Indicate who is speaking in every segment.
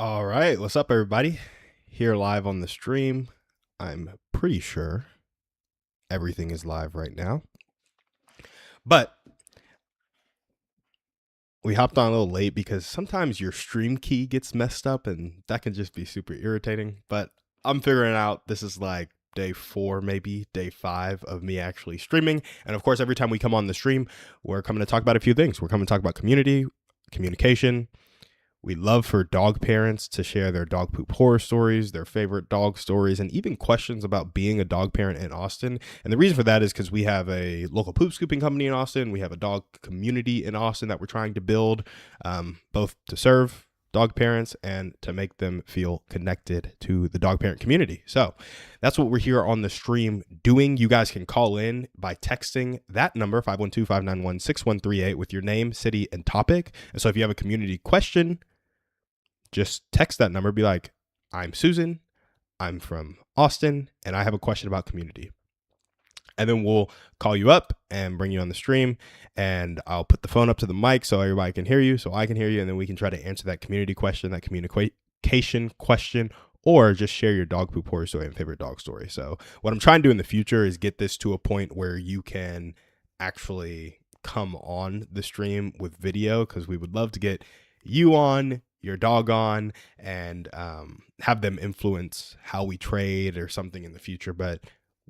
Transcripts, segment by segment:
Speaker 1: All right, what's up, everybody? Here live on the stream. I'm pretty sure everything is live right now, but we hopped on a little late because sometimes your stream key gets messed up and that can just be super irritating. But I'm figuring out this is like day 4, maybe day 5 of me actually streaming. And of course, every time we come on the stream, we're coming to talk about a few things. We're coming to talk about community, communication. We love for dog parents to share their dog poop horror stories, their favorite dog stories, and even questions about being a dog parent in Austin. And the reason for that is because we have a local poop scooping company in Austin. We have a dog community in Austin that we're trying to build, both to serve dog parents and to make them feel connected to the dog parent community. So that's what we're here on the stream doing. You guys can call in by texting that number, 512-591-6138, with your name, city, and topic. And so if you have a community question, just text that number, be like, I'm Susan, I'm from Austin, and I have a question about community. And then we'll call you up and bring you on the stream, and I'll put the phone up to the mic so everybody can hear you, so I can hear you, and then we can try to answer that community question, that communication question, or just share your dog poop horror story and favorite dog story. So what I'm trying to do in the future is get this to a point where you can actually come on the stream with video, because we would love to get you on, your dog on, and have them influence how we trade or something in the future. But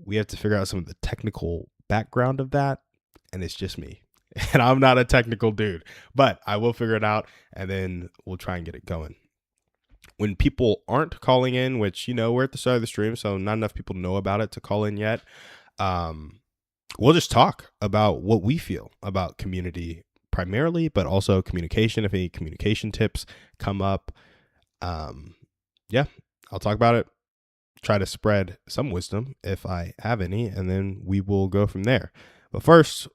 Speaker 1: we have to figure out some of the technical background of that, and it's just me. And I'm not a technical dude, but I will figure it out, and then we'll try and get it going. When people aren't calling in, which, we're at the start of the stream, so not enough people know about it to call in yet, we'll just talk about what we feel about community primarily, but also communication. If any communication tips come up, I'll talk about it, try to spread some wisdom if I have any, and then we will go from there. But first,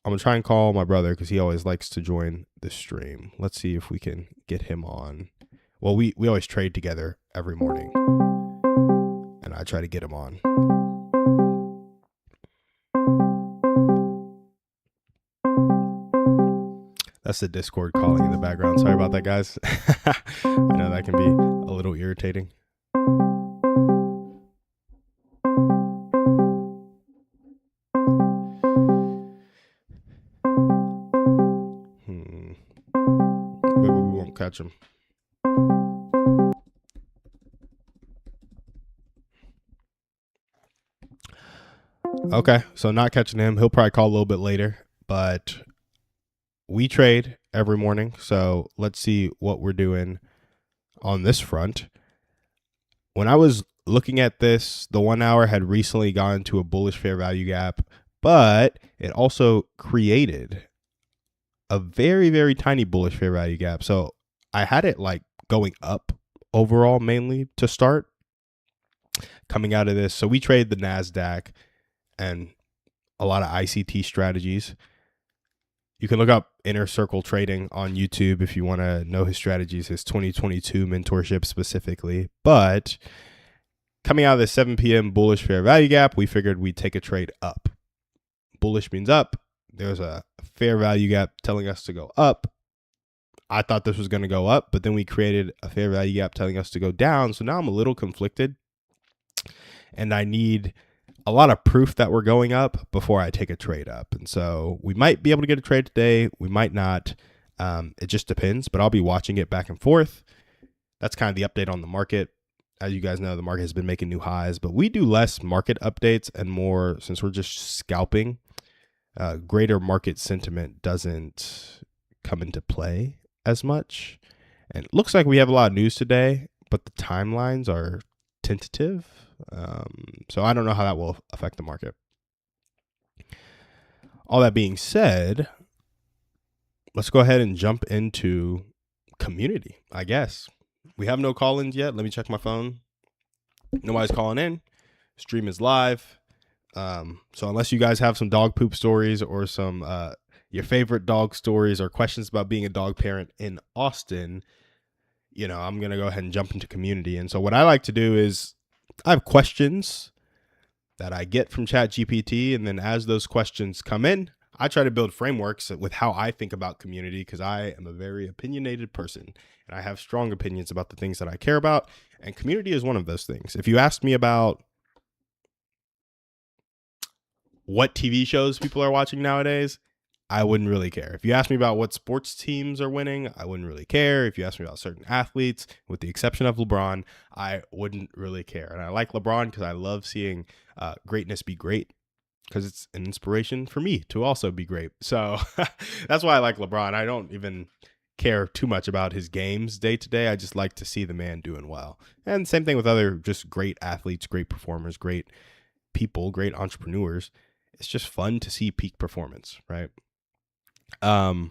Speaker 1: I'm gonna try and call my brother because he always likes to join the stream. Let's see if we can get him on. Well, we always trade together every morning, and I try to get him on. That's the Discord calling in the background. Sorry about that, guys. I know that can be a little irritating. Maybe we won't catch him. Okay, so not catching him. He'll probably call a little bit later, but we trade every morning, so let's see what we're doing on this front. When I was looking at this, the 1 hour had recently gone to a bullish fair value gap, but it also created a very, very tiny bullish fair value gap. So I had it like going up overall, mainly to start coming out of this. So we trade the NASDAQ and a lot of ICT strategies. You can look up Inner Circle Trading on YouTube if you want to know his strategies, his 2022 mentorship specifically. But coming out of the 7 p.m. bullish fair value gap, we figured we'd take a trade up. Bullish means up. There's a fair value gap telling us to go up. I thought this was going to go up, but then we created a fair value gap telling us to go down. So now I'm a little conflicted, and I need a lot of proof that we're going up before I take a trade up. And so we might be able to get a trade today. We might not. It just depends, but I'll be watching it back and forth. That's kind of the update on the market. As you guys know, the market has been making new highs, but we do less market updates and more, since we're just scalping, greater market sentiment doesn't come into play as much. And it looks like we have a lot of news today, but the timelines are tentative. So I don't know how that will affect the market. All that being said, let's go ahead and jump into community, I guess. We have no call-ins yet. Let me check my phone. Nobody's calling in. Stream is live. So unless you guys have some dog poop stories or some your favorite dog stories or questions about being a dog parent in Austin, I'm going to go ahead and jump into community. And so what I like to do is I have questions that I get from ChatGPT, and then as those questions come in, I try to build frameworks with how I think about community because I am a very opinionated person and I have strong opinions about the things that I care about. And community is one of those things. If you ask me about what TV shows people are watching nowadays, I wouldn't really care. If you ask me about what sports teams are winning, I wouldn't really care. If you ask me about certain athletes, with the exception of LeBron, I wouldn't really care. And I like LeBron because I love seeing greatness be great because it's an inspiration for me to also be great. So that's why I like LeBron. I don't even care too much about his games day to day. I just like to see the man doing well. And same thing with other just great athletes, great performers, great people, great entrepreneurs. It's just fun to see peak performance, right? Um,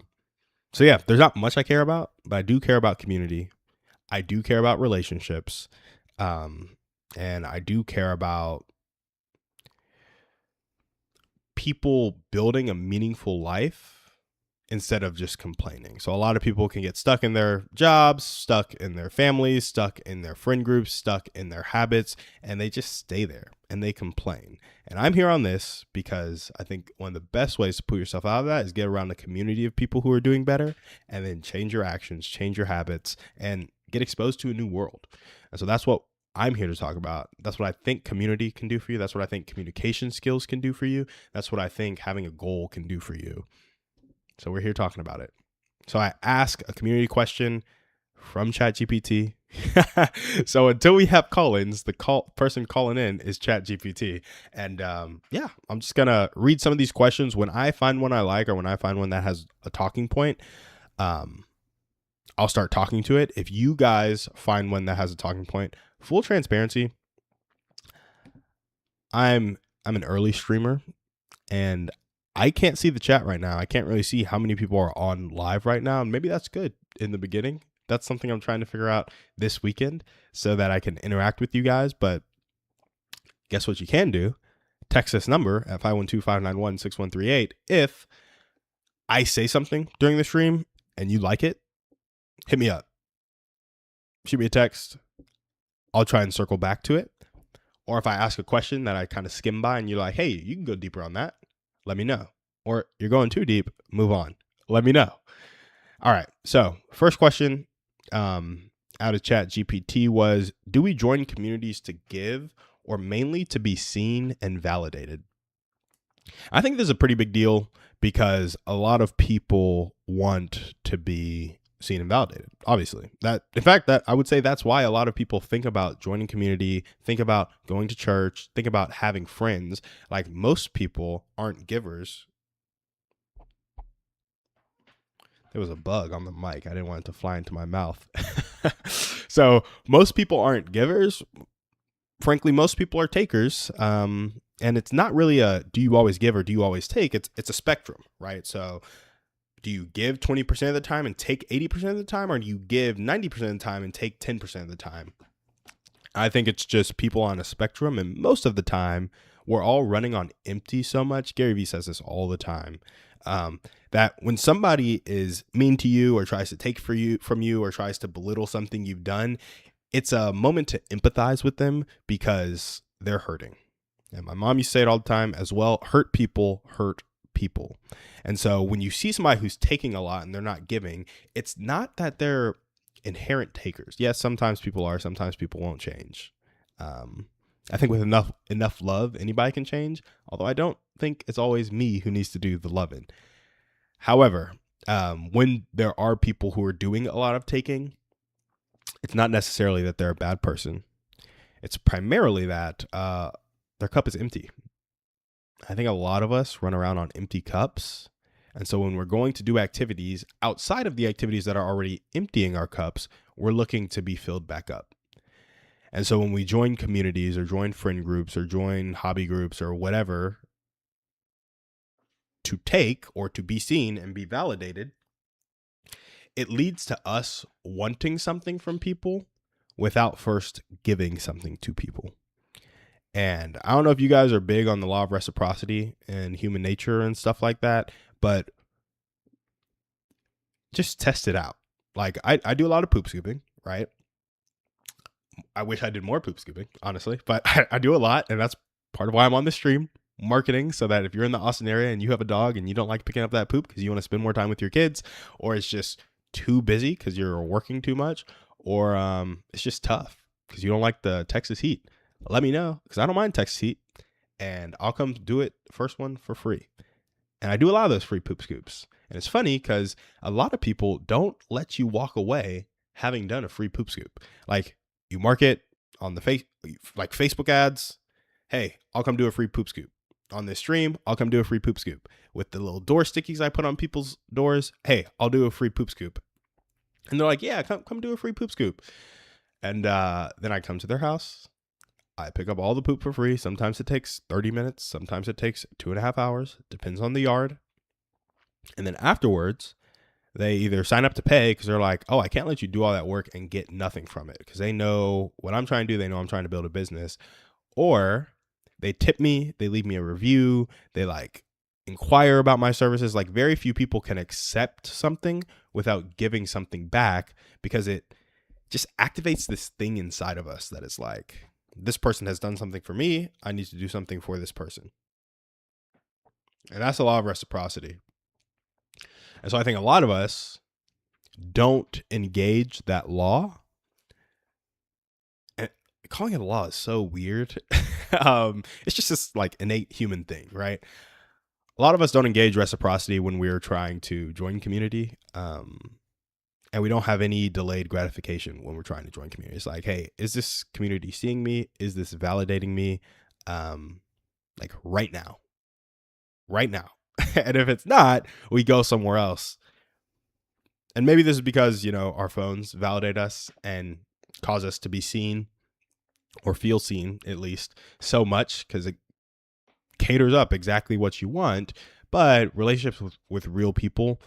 Speaker 1: so yeah, there's not much I care about, but I do care about community. I do care about relationships. And I do care about people building a meaningful life instead of just complaining. So a lot of people can get stuck in their jobs, stuck in their families, stuck in their friend groups, stuck in their habits, and they just stay there and they complain. And I'm here on this because I think one of the best ways to pull yourself out of that is get around a community of people who are doing better and then change your actions, change your habits, and get exposed to a new world. And so that's what I'm here to talk about. That's what I think community can do for you. That's what I think communication skills can do for you. That's what I think having a goal can do for you. So we're here talking about it. So I ask a community question from ChatGPT. So until we have call-ins, the person calling in is ChatGPT. And yeah, I'm just going to read some of these questions. When I find one I like or when I find one that has a talking point, I'll start talking to it. If you guys find one that has a talking point, full transparency, I'm an early streamer and I can't see the chat right now. I can't really see how many people are on live right now. And maybe that's good in the beginning. That's something I'm trying to figure out this weekend so that I can interact with you guys. But guess what you can do? Text this number at 512-591-6138. If I say something during the stream and you like it, hit me up. Shoot me a text. I'll try and circle back to it. Or if I ask a question that I kind of skim by and you're like, hey, you can go deeper on that, let me know. Or you're going too deep, move on. Let me know. All right. So first question out of ChatGPT was, do we join communities to give or mainly to be seen and validated? I think this is a pretty big deal because a lot of people want to be seen and validated. Obviously, that I would say that's why a lot of people think about joining community, think about going to church, think about having friends. Like most people aren't givers. There was a bug on the mic. I didn't want it to fly into my mouth. So most people aren't givers. Frankly, most people are takers. And it's not really a do you always give or do you always take? It's a spectrum, right? So do you give 20% of the time and take 80% of the time, or do you give 90% of the time and take 10% of the time? I think it's just people on a spectrum, and most of the time we're all running on empty so much. Gary Vee says this all the time, that when somebody is mean to you or tries to take from you or tries to belittle something you've done, it's a moment to empathize with them because they're hurting. And my mom used to say it all the time as well, hurt people hurt people. And so when you see somebody who's taking a lot and they're not giving, it's not that they're inherent takers. Yes, sometimes people are, sometimes people won't change. I think with enough love, anybody can change, although I don't think it's always me who needs to do the loving. However, when there are people who are doing a lot of taking, it's not necessarily that they're a bad person. It's primarily that their cup is empty. I think a lot of us run around on empty cups. And so when we're going to do activities outside of the activities that are already emptying our cups, we're looking to be filled back up. And so when we join communities or join friend groups or join hobby groups or whatever to take or to be seen and be validated, it leads to us wanting something from people without first giving something to people. And I don't know if you guys are big on the law of reciprocity and human nature and stuff like that, but just test it out. Like I do a lot of poop scooping, right? I wish I did more poop scooping, honestly, but I do a lot, and that's part of why I'm on the stream. marketing so that if you're in the Austin area and you have a dog and you don't like picking up that poop because you want to spend more time with your kids, or it's just too busy because you're working too much, or it's just tough because you don't like the Texas heat, let me know, because I don't mind Texas heat and I'll come do it first one for free. And I do a lot of those free poop scoops. And it's funny because a lot of people don't let you walk away having done a free poop scoop. Like, you mark it on the like Facebook ads. Hey, I'll come do a free poop scoop. On this stream, I'll come do a free poop scoop. With the little door stickies I put on people's doors, hey, I'll do a free poop scoop. And they're like, yeah, come do a free poop scoop. And then I come to their house. I pick up all the poop for free. Sometimes it takes 30 minutes. Sometimes it takes 2.5 hours. Depends on the yard. And then afterwards, they either sign up to pay because they're like, oh, I can't let you do all that work and get nothing from it, because they know what I'm trying to do. They know I'm trying to build a business. Or they tip me. They leave me a review. They like inquire about my services. Like, very few people can accept something without giving something back, because it just activates this thing inside of us that is like, this person has done something for me, I need to do something for this person. And that's a lot of reciprocity. And so I think a lot of us don't engage that law. And calling it a law is so weird. It's just this like innate human thing, right? A lot of us don't engage reciprocity when we're trying to join community. And we don't have any delayed gratification when we're trying to join community. It's like, hey, is this community seeing me? Is this validating me? Like right now. And if it's not, we go somewhere else. And maybe this is because, you know, our phones validate us and cause us to be seen, or feel seen at least, so much, because it caters up exactly what you want. But relationships with real people,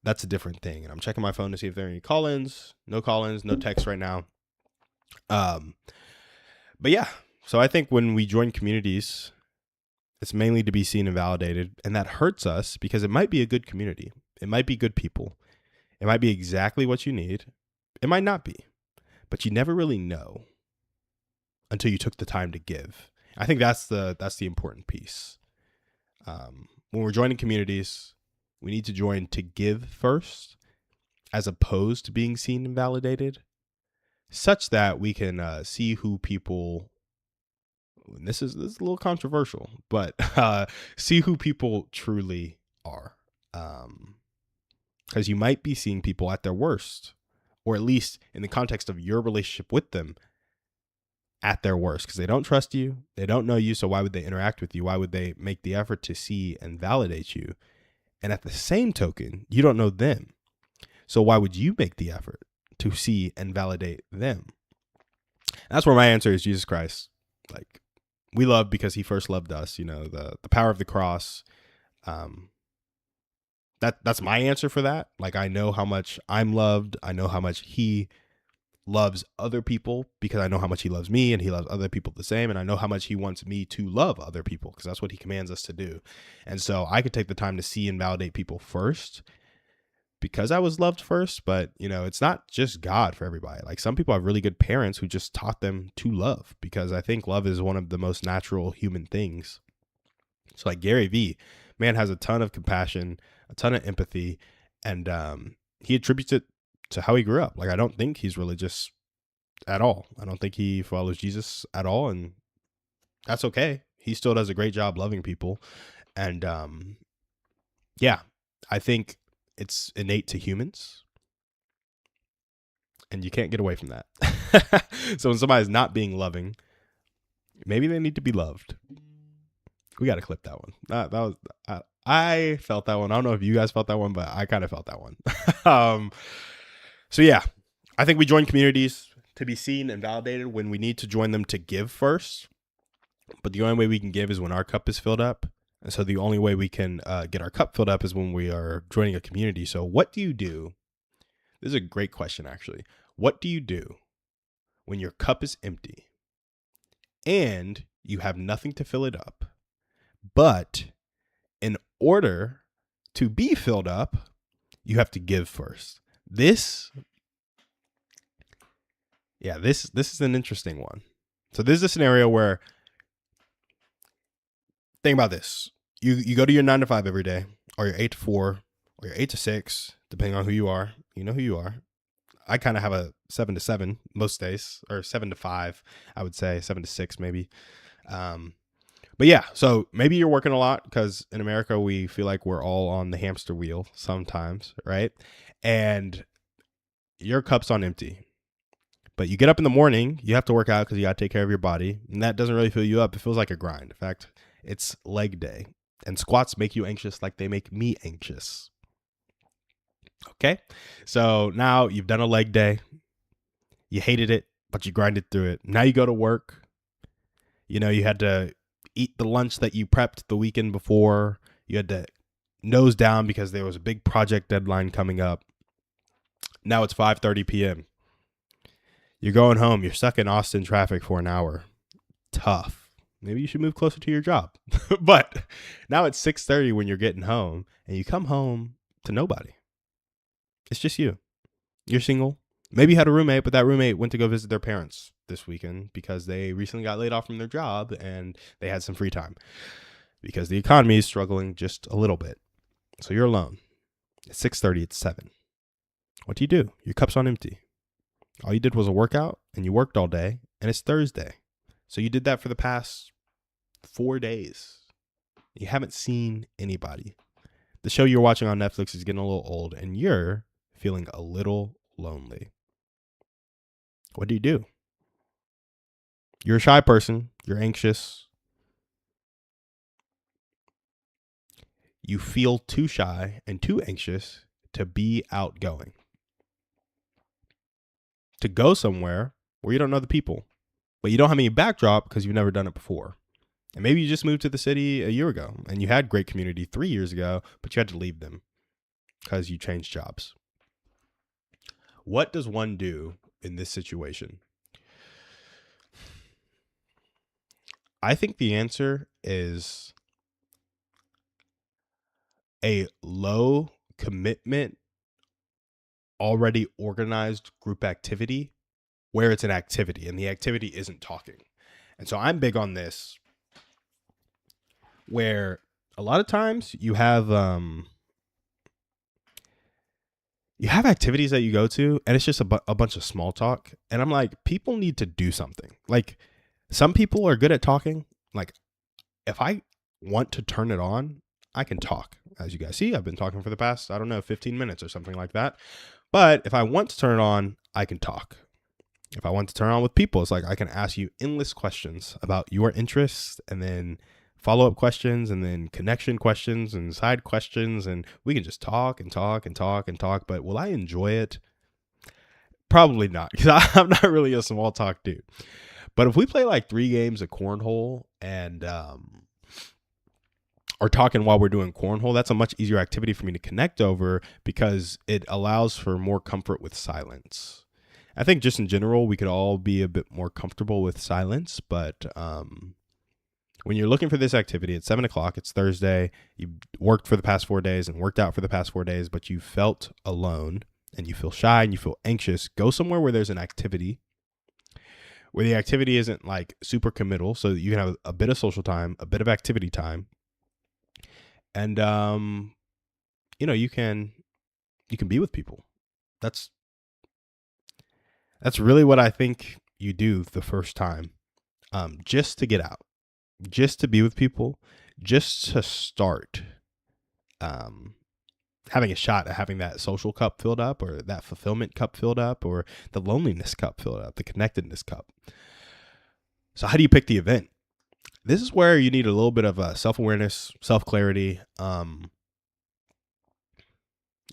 Speaker 1: that's a different thing. And I'm checking my phone to see if there are any call-ins. No call-ins, no texts right now. But yeah, so I think when we join communities, it's mainly to be seen and validated. And that hurts us because it might be a good community. It might be good people. It might be exactly what you need. It might not be. But you never really know until you took the time to give. I think that's the important piece. When we're joining communities, we need to join to give first, as opposed to being seen and validated, such that we can see who people, and this is a little controversial, but see who people truly are. Because you might be seeing people at their worst, or at least in the context of your relationship with them, at their worst, because they don't trust you, they don't know you, so why would they interact with you? Why would they make the effort to see and validate you? And at the same token, you don't know them. So why would you make the effort to see and validate them? That's where my answer is Jesus Christ. Like, we love because he first loved us, you know, the power of the cross. That's my answer for that. Like, I know how much I'm loved. I know how much he loves other people, because I know how much he loves me, and he loves other people the same. And I know how much he wants me to love other people, because that's what he commands us to do. And so I could take the time to see and validate people first, because I was loved first. But, you know, it's not just God for everybody. Like, some people have really good parents who just taught them to love, because I think love is one of the most natural human things. So like Gary Vee, man, has a ton of compassion, a ton of empathy, and he attributes it to how he grew up. Like, I don't think he's religious at all. I don't think he follows Jesus at all, and that's okay. He still does a great job loving people. And yeah, I think it's innate to humans, and you can't get away from that. So when somebody's not being loving, maybe they need to be loved. We got to clip that one. That was I felt that one. I don't know if you guys felt that one, but I kind of felt that one. So yeah, I think we join communities to be seen and validated when we need to join them to give first. But the only way we can give is when our cup is filled up. And so the only way we can get our cup filled up is when we are joining a community. So what do you do? This is a great question, actually. What do you do when your cup is empty and you have nothing to fill it up, but in order to be filled up, you have to give first? This is an interesting one. So this is a scenario where Think about this. You go to your 9 to 5 every day, or your 8 to 4, or your 8 to 6, depending on who you are. You know who you are. I kind of have a 7 to 7 most days, or 7 to 5. I would say 7 to 6 maybe. But yeah, so maybe you're working a lot because in America we feel like we're all on the hamster wheel sometimes, right? And your cup's on empty. But you get up in the morning, you have to work out because you got to take care of your body, and that doesn't really fill you up. It feels like a grind. In fact, it's leg day, and squats make you anxious like they make me anxious. Okay, so now you've done a leg day. You hated it, but you grinded through it. Now you go to work. You know, you had to eat the lunch that you prepped the weekend before. You had to nose down because there was a big project deadline coming up. Now it's 5:30 p.m. You're going home. You're stuck in Austin traffic for an hour. Tough. Maybe you should move closer to your job. But now it's 6:30 when you're getting home, and you come home to nobody. It's just you. You're single. Maybe you had a roommate, but that roommate went to go visit their parents this weekend because they recently got laid off from their job and they had some free time because the economy is struggling just a little bit. So you're alone. It's 6:30. It's 7. What do? Your cup's on empty. All you did was a workout, and you worked all day, and it's Thursday. So you did that for the past 4 days. You haven't seen anybody. The show you're watching on Netflix is getting a little old, and you're feeling a little lonely. What do? You're a shy person. You're anxious. You feel too shy and too anxious to be outgoing. To go somewhere where you don't know the people, but you don't have any backdrop because you've never done it before. And maybe you just moved to the city a year ago and you had great community 3 years ago, but you had to leave them because you changed jobs. What does one do in this situation? I think the answer is a low commitment, already organized group activity where it's an activity and the activity isn't talking. And so I'm big on this, where a lot of times you have activities that you go to and it's just a bunch of small talk. And I'm like, people need to do something. Like, some people are good at talking. Like, if I want to turn it on, I can talk. As you guys see, I've been talking for the past, 15 minutes or something like that. But if I want to turn it on, I can talk. If I want to turn it on with people, it's like I can ask you endless questions about your interests, and then follow-up questions, and then connection questions and side questions, and we can just talk and talk and talk and talk. But will I enjoy it? Probably not, because I'm not really a small talk dude. But if we play like 3 games of cornhole and are talking while we're doing cornhole, that's a much easier activity for me to connect over because it allows for more comfort with silence. I think just in general, we could all be a bit more comfortable with silence. But when you're looking for this activity at 7 o'clock, it's Thursday, you worked for the past 4 days and worked out for the past 4 days, but you felt alone and you feel shy and you feel anxious, go somewhere where there's an activity, where the activity isn't like super committal, so that you can have a bit of social time, a bit of activity time. And, you can be with people. That's really what I think you do the first time, just to get out, just to be with people, just to start having a shot at having that social cup filled up, or that fulfillment cup filled up, or the loneliness cup filled up, the connectedness cup. So how do you pick the event? This is where you need a little bit of self-awareness, self-clarity. You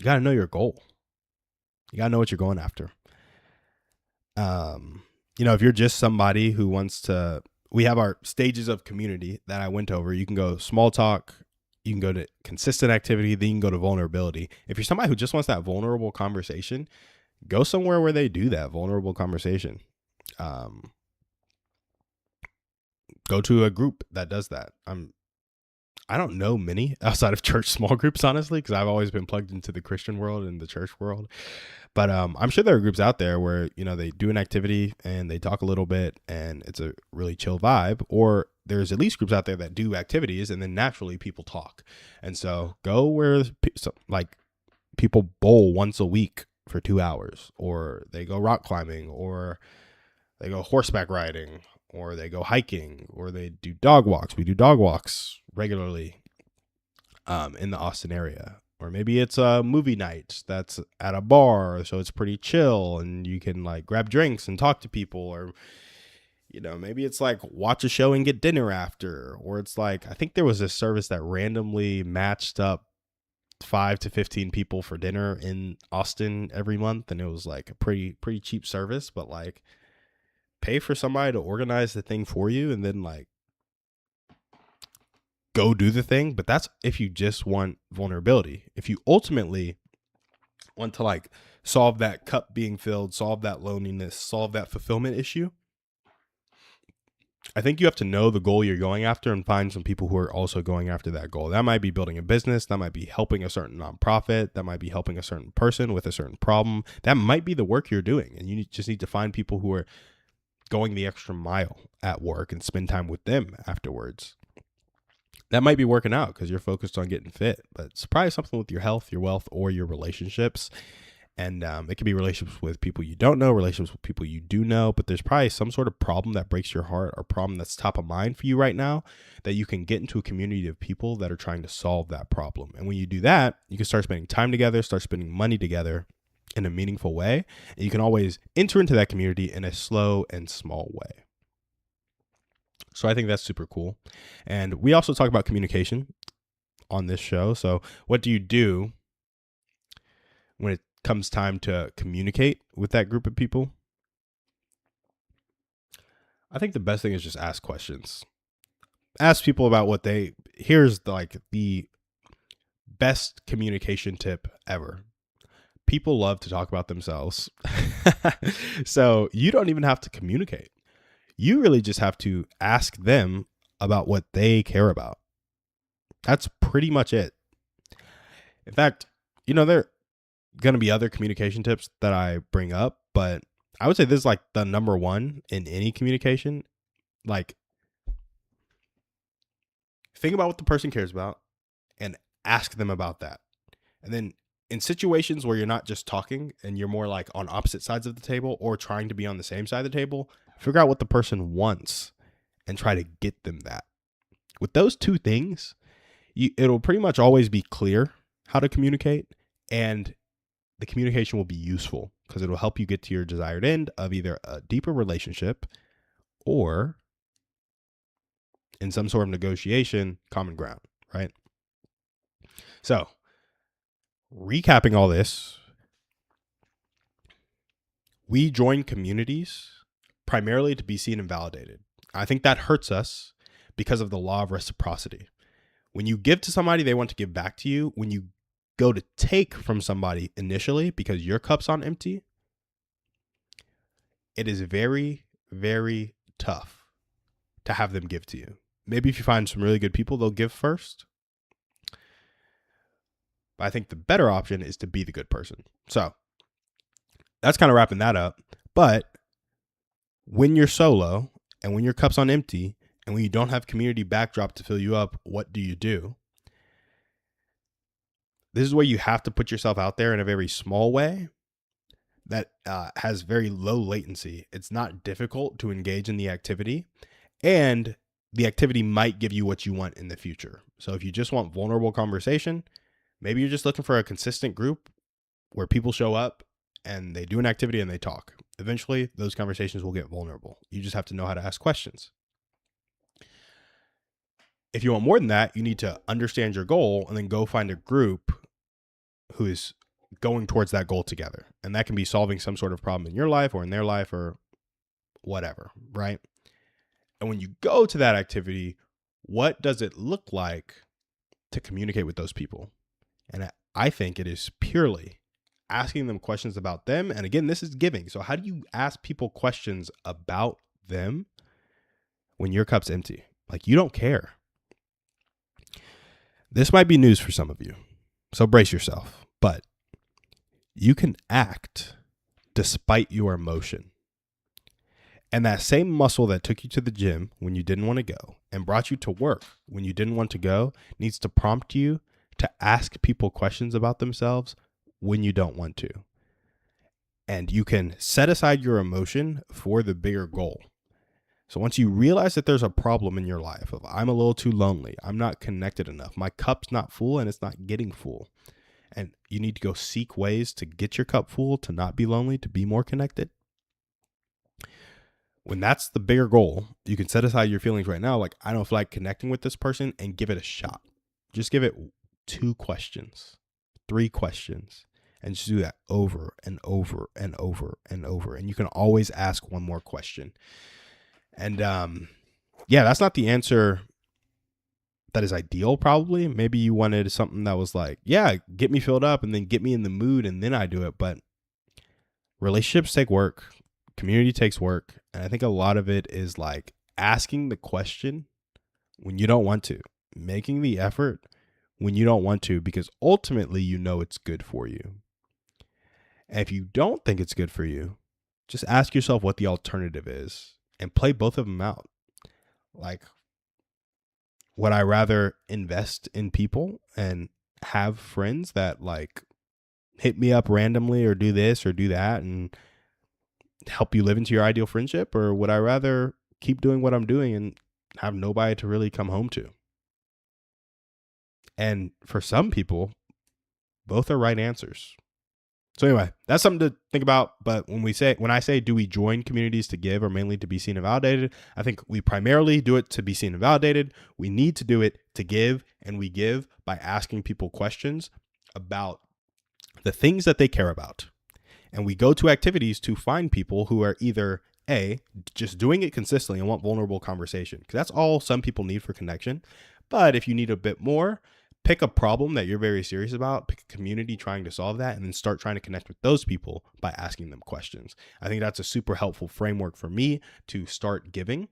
Speaker 1: got to know your goal. You got to know what you're going after. If you're just somebody who wants to, we have our stages of community that I went over. You can go small talk, you can go to consistent activity, then you can go to vulnerability. If you're somebody who just wants that vulnerable conversation, go somewhere where they do that vulnerable conversation. Go to a group that does that. I don't know many outside of church small groups, honestly, because I've always been plugged into the Christian world and the church world. But I'm sure there are groups out there where, they do an activity and they talk a little bit and it's a really chill vibe, or there's at least groups out there that do activities, and then naturally people talk. And so go where like people bowl once a week for 2 hours, or they go rock climbing, or they go horseback riding, or they go hiking, or they do dog walks. We do dog walks regularly in the Austin area. Or maybe it's a movie night that's at a bar, so it's pretty chill and you can like grab drinks and talk to people. Or, you know, maybe it's like watch a show and get dinner after. Or it's like, I think there was a service that randomly matched up 5 to 15 people for dinner in Austin every month, and it was like a pretty cheap service, but like pay for somebody to organize the thing for you and then like go do the thing. But that's if you just want vulnerability. If you ultimately want to like solve that cup being filled, solve that loneliness, solve that fulfillment issue, I think you have to know the goal you're going after and find some people who are also going after that goal. That might be building a business. That might be helping a certain nonprofit. That might be helping a certain person with a certain problem. That might be the work you're doing. And you just need to find people who are going the extra mile at work and spend time with them afterwards. That might be working out because you're focused on getting fit, but it's probably something with your health, your wealth, or your relationships. And it can be relationships with people you don't know, relationships with people you do know, but there's probably some sort of problem that breaks your heart or problem that's top of mind for you right now that you can get into a community of people that are trying to solve that problem. And when you do that, you can start spending time together, start spending money together in a meaningful way. And you can always enter into that community in a slow and small way. So I think that's super cool. And we also talk about communication on this show. So what do you do when it comes time to communicate with that group of people? I think the best thing is just ask questions. Ask people about what here's the best communication tip ever. People love to talk about themselves. So you don't even have to communicate. You really just have to ask them about what they care about. That's pretty much it. In fact, there are going to be other communication tips that I bring up, but I would say this is like the number one in any communication. Like, think about what the person cares about and ask them about that. And then in situations where you're not just talking and you're more like on opposite sides of the table or trying to be on the same side of the table, figure out what the person wants and try to get them that. With those two things, it'll pretty much always be clear how to communicate, and the communication will be useful because it'll help you get to your desired end of either a deeper relationship or, in some sort of negotiation, common ground, right? So, recapping all this, we join communities primarily to be seen and validated. I think that hurts us because of the law of reciprocity. When you give to somebody, they want to give back to you. When you go to take from somebody initially because your cup's on empty, it is very, very tough to have them give to you. Maybe if you find some really good people, they'll give first. But I think the better option is to be the good person. So that's kind of wrapping that up. But when you're solo and when your cup's on empty and when you don't have community backdrop to fill you up, what do you do? This is where you have to put yourself out there in a very small way that has very low latency. It's not difficult to engage in the activity, and the activity might give you what you want in the future. So if you just want vulnerable conversation, maybe you're just looking for a consistent group where people show up and they do an activity and they talk. Eventually, those conversations will get vulnerable. You just have to know how to ask questions. If you want more than that, you need to understand your goal and then go find a group who is going towards that goal together. And that can be solving some sort of problem in your life or in their life or whatever, right? And when you go to that activity, what does it look like to communicate with those people? And I think it is purely asking them questions about them. And again, this is giving. So how do you ask people questions about them when your cup's empty? Like, you don't care. This might be news for some of you, so brace yourself. But you can act despite your emotion. And that same muscle that took you to the gym when you didn't want to go and brought you to work when you didn't want to go needs to prompt you to ask people questions about themselves when you don't want to. And you can set aside your emotion for the bigger goal. So once you realize that there's a problem in your life of I'm a little too lonely, I'm not connected enough, my cup's not full and it's not getting full, and you need to go seek ways to get your cup full, to not be lonely, to be more connected. When that's the bigger goal, you can set aside your feelings right now. Like, I don't feel like connecting with this person, and give it a shot. Just give it 2 questions, 3 questions, and just do that over and over and over and over. And you can always ask one more question. And yeah, that's not the answer that is ideal, probably. Maybe you wanted something that was like, yeah, get me filled up and then get me in the mood and then I do it. But relationships take work. Community takes work. And I think a lot of it is like asking the question when you don't want to, making the effort when you don't want to, because ultimately you know it's good for you. And if you don't think it's good for you, just ask yourself what the alternative is and play both of them out. Like, would I rather invest in people and have friends that like hit me up randomly or do this or do that and help you live into your ideal friendship? Or would I rather keep doing what I'm doing and have nobody to really come home to? And for some people, both are right answers. So anyway, that's something to think about. But when I say, do we join communities to give or mainly to be seen and validated? I think we primarily do it to be seen and validated. We need to do it to give, and we give by asking people questions about the things that they care about. And we go to activities to find people who are either just doing it consistently and want vulnerable conversation, because that's all some people need for connection. But if you need a bit more, pick a problem that you're very serious about, pick a community trying to solve that, and then start trying to connect with those people by asking them questions. I think that's a super helpful framework for me to start giving.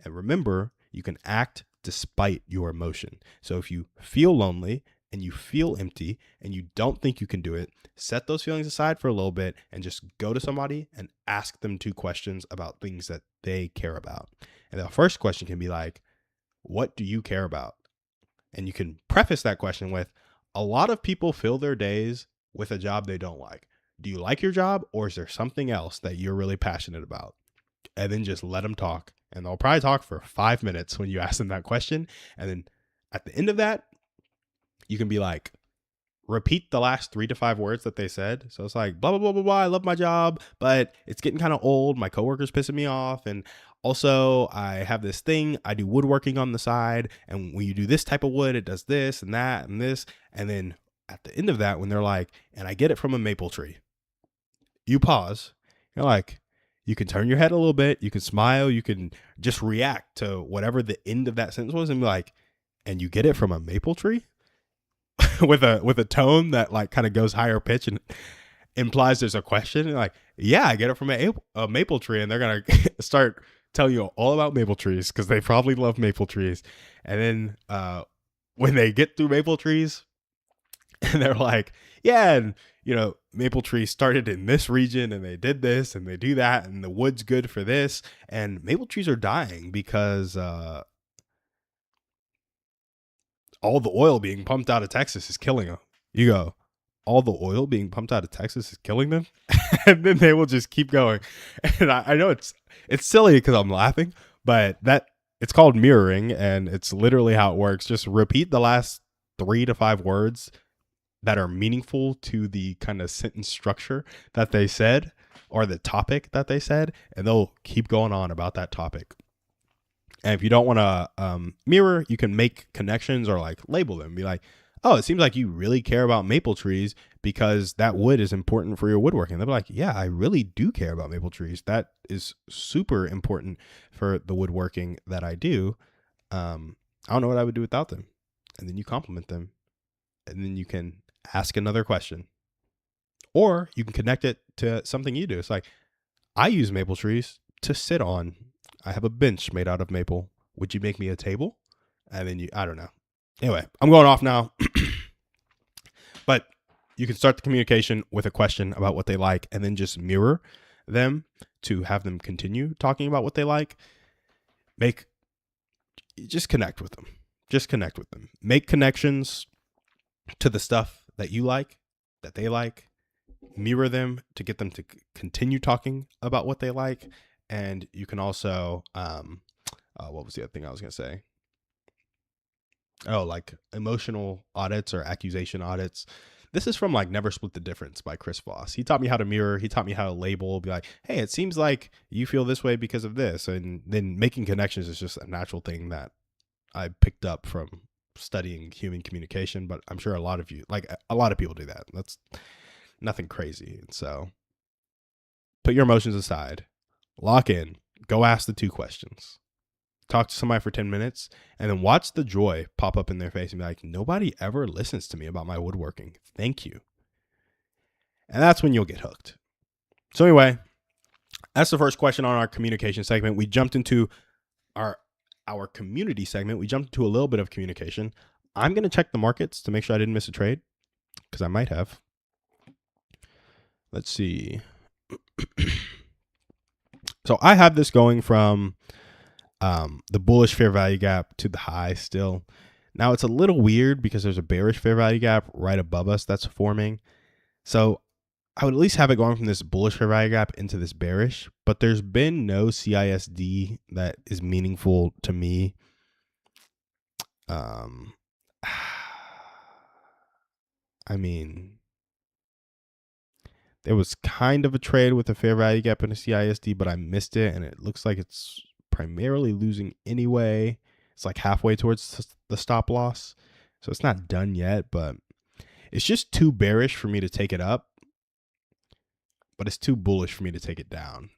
Speaker 1: And remember, you can act despite your emotion. So if you feel lonely and you feel empty and you don't think you can do it, set those feelings aside for a little bit and just go to somebody and ask them 2 questions about things that they care about. And the first question can be like, what do you care about? And you can preface that question with, a lot of people fill their days with a job they don't like. Do you like your job, or is there something else that you're really passionate about? And then just let them talk. And they'll probably talk for 5 minutes when you ask them that question. And then at the end of that, you can be like, repeat the last 3 to 5 words that they said. So it's like, blah, blah, blah, blah, blah. I love my job, but it's getting kind of old. My coworker's pissing me off. And also I have this thing, I do woodworking on the side. And when you do this type of wood, it does this and that and this. And then at the end of that, when they're like, and I get it from a maple tree, you pause. You're like, you can turn your head a little bit. You can smile. You can just react to whatever the end of that sentence was and be like, and you get it from a maple tree? with a tone that like kind of goes higher pitch and implies there's a question. And like, yeah, I get it from a maple tree. And they're going to start telling you all about maple trees because they probably love maple trees. And then when they get through maple trees and they're like, yeah, and maple trees started in this region and they did this and they do that and the wood's good for this. And maple trees are dying because all the oil being pumped out of Texas is killing them. You go, all the oil being pumped out of Texas is killing them? And then they will just keep going. And I know it's silly because I'm laughing, but it's called mirroring, and it's literally how it works. Just repeat the last 3 to 5 words that are meaningful to the kind of sentence structure that they said or the topic that they said, and they'll keep going on about that topic. And if you don't want to mirror, you can make connections or like label them. Be like, oh, it seems like you really care about maple trees because that wood is important for your woodworking. They'll be like, yeah, I really do care about maple trees. That is super important for the woodworking that I do. I don't know what I would do without them. And then you compliment them. And then you can ask another question. Or you can connect it to something you do. It's like, I use maple trees to sit on. I have a bench made out of maple. Would you make me a table? And then I don't know. Anyway, I'm going off now. But you can start the communication with a question about what they like and then just mirror. them to have them continue talking about what they like, just connect with them. Just connect with them. Make connections to the stuff that you like, that they like. Mirror them to get them to continue talking about what they like. And you can also, what was the other thing I was going to say? Oh, like emotional audits or accusation audits. This is from like Never Split the Difference by Chris Voss. He taught me how to mirror. He taught me how to label, be like, hey, it seems like you feel this way because of this. And then making connections is just a natural thing that I picked up from studying human communication. But I'm sure a lot of people do that. That's nothing crazy. And so put your emotions aside, lock in, go ask the 2 questions. Talk to somebody for 10 minutes and then watch the joy pop up in their face and be like, nobody ever listens to me about my woodworking. Thank you. And that's when you'll get hooked. So anyway, that's the first question on our communication segment. We jumped into our community segment. We jumped into a little bit of communication. I'm going to check the markets to make sure I didn't miss a trade because I might have. Let's see. So I have this going from the bullish fair value gap to the high still. Now it's a little weird because there's a bearish fair value gap right above us that's forming. So I would at least have it going from this bullish fair value gap into this bearish, but there's been no CISD that is meaningful to me. I mean, there was kind of a trade with a fair value gap and a CISD, but I missed it, and it looks like it's primarily losing anyway. It's like halfway towards the stop loss. So it's not done yet, but it's just too bearish for me to take it up, but it's too bullish for me to take it down,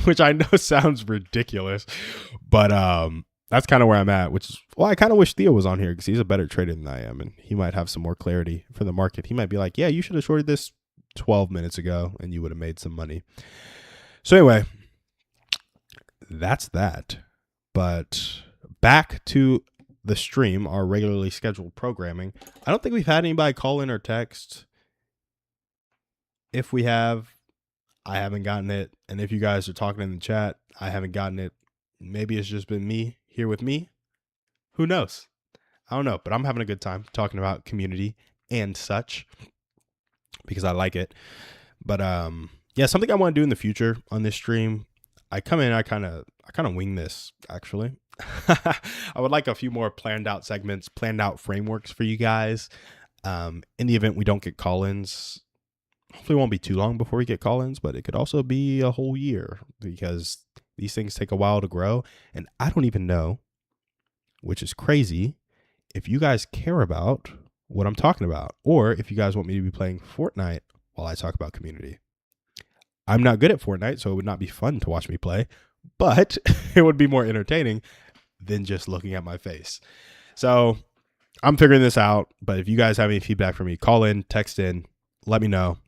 Speaker 1: which I know sounds ridiculous, but that's kind of where I'm at, which is, well, I kind of wish Theo was on here because he's a better trader than I am, and he might have some more clarity for the market. He might be like, yeah, you should have shorted this 12 minutes ago and you would have made some money. So anyway, that's that. But back to the stream, our regularly scheduled programming. I don't think we've had anybody call in or text. If we have, I haven't gotten it. And if you guys are talking in the chat, I haven't gotten it. Maybe it's just been me here with me. Who knows? I don't know, but I'm having a good time talking about community and such because I like it. But yeah, something I want to do in the future on this stream. I come in, I kind of wing this, actually. I would like a few more planned out segments, planned out frameworks for you guys. In the event we don't get call-ins, hopefully it won't be too long before we get call-ins, but it could also be a whole year because these things take a while to grow. And I don't even know, which is crazy, if you guys care about what I'm talking about, or if you guys want me to be playing Fortnite while I talk about community. I'm not good at Fortnite, so it would not be fun to watch me play, but it would be more entertaining than just looking at my face. So I'm figuring this out, but if you guys have any feedback for me, call in, text in, let me know.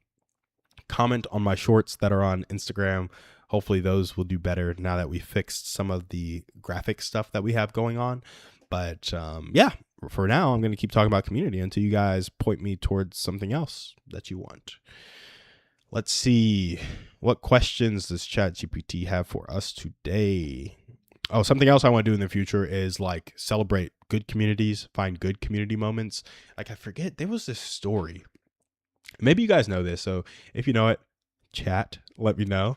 Speaker 1: Comment on my shorts that are on Instagram. Hopefully those will do better now that we fixed some of the graphic stuff that we have going on. But yeah, for now, I'm going to keep talking about community until you guys point me towards something else that you want. Let's see. What questions does ChatGPT have for us today? Oh, something else I want to do in the future is like celebrate good communities, find good community moments. Like I forget, there was this story. Maybe you guys know this. So if you know it, chat, let me know.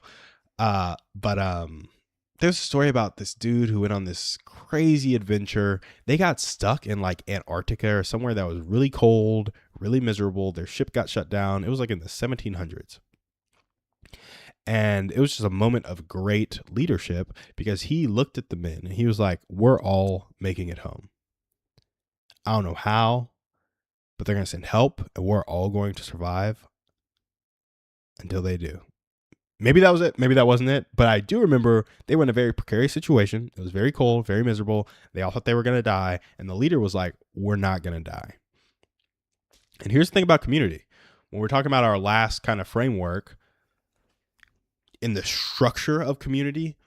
Speaker 1: But there's a story about this dude who went on this crazy adventure. They got stuck in like Antarctica or somewhere that was really cold, really miserable. Their ship got shut down. It was like in the 1700s. And it was just a moment of great leadership because he looked at the men and he was like, we're all making it home. I don't know how, but they're going to send help and we're all going to survive until they do. Maybe that was it. Maybe that wasn't it. But I do remember they were in a very precarious situation. It was very cold, very miserable. They all thought they were going to die. And the leader was like, we're not going to die. And here's the thing about community. When we're talking about our last kind of framework, in the structure of community,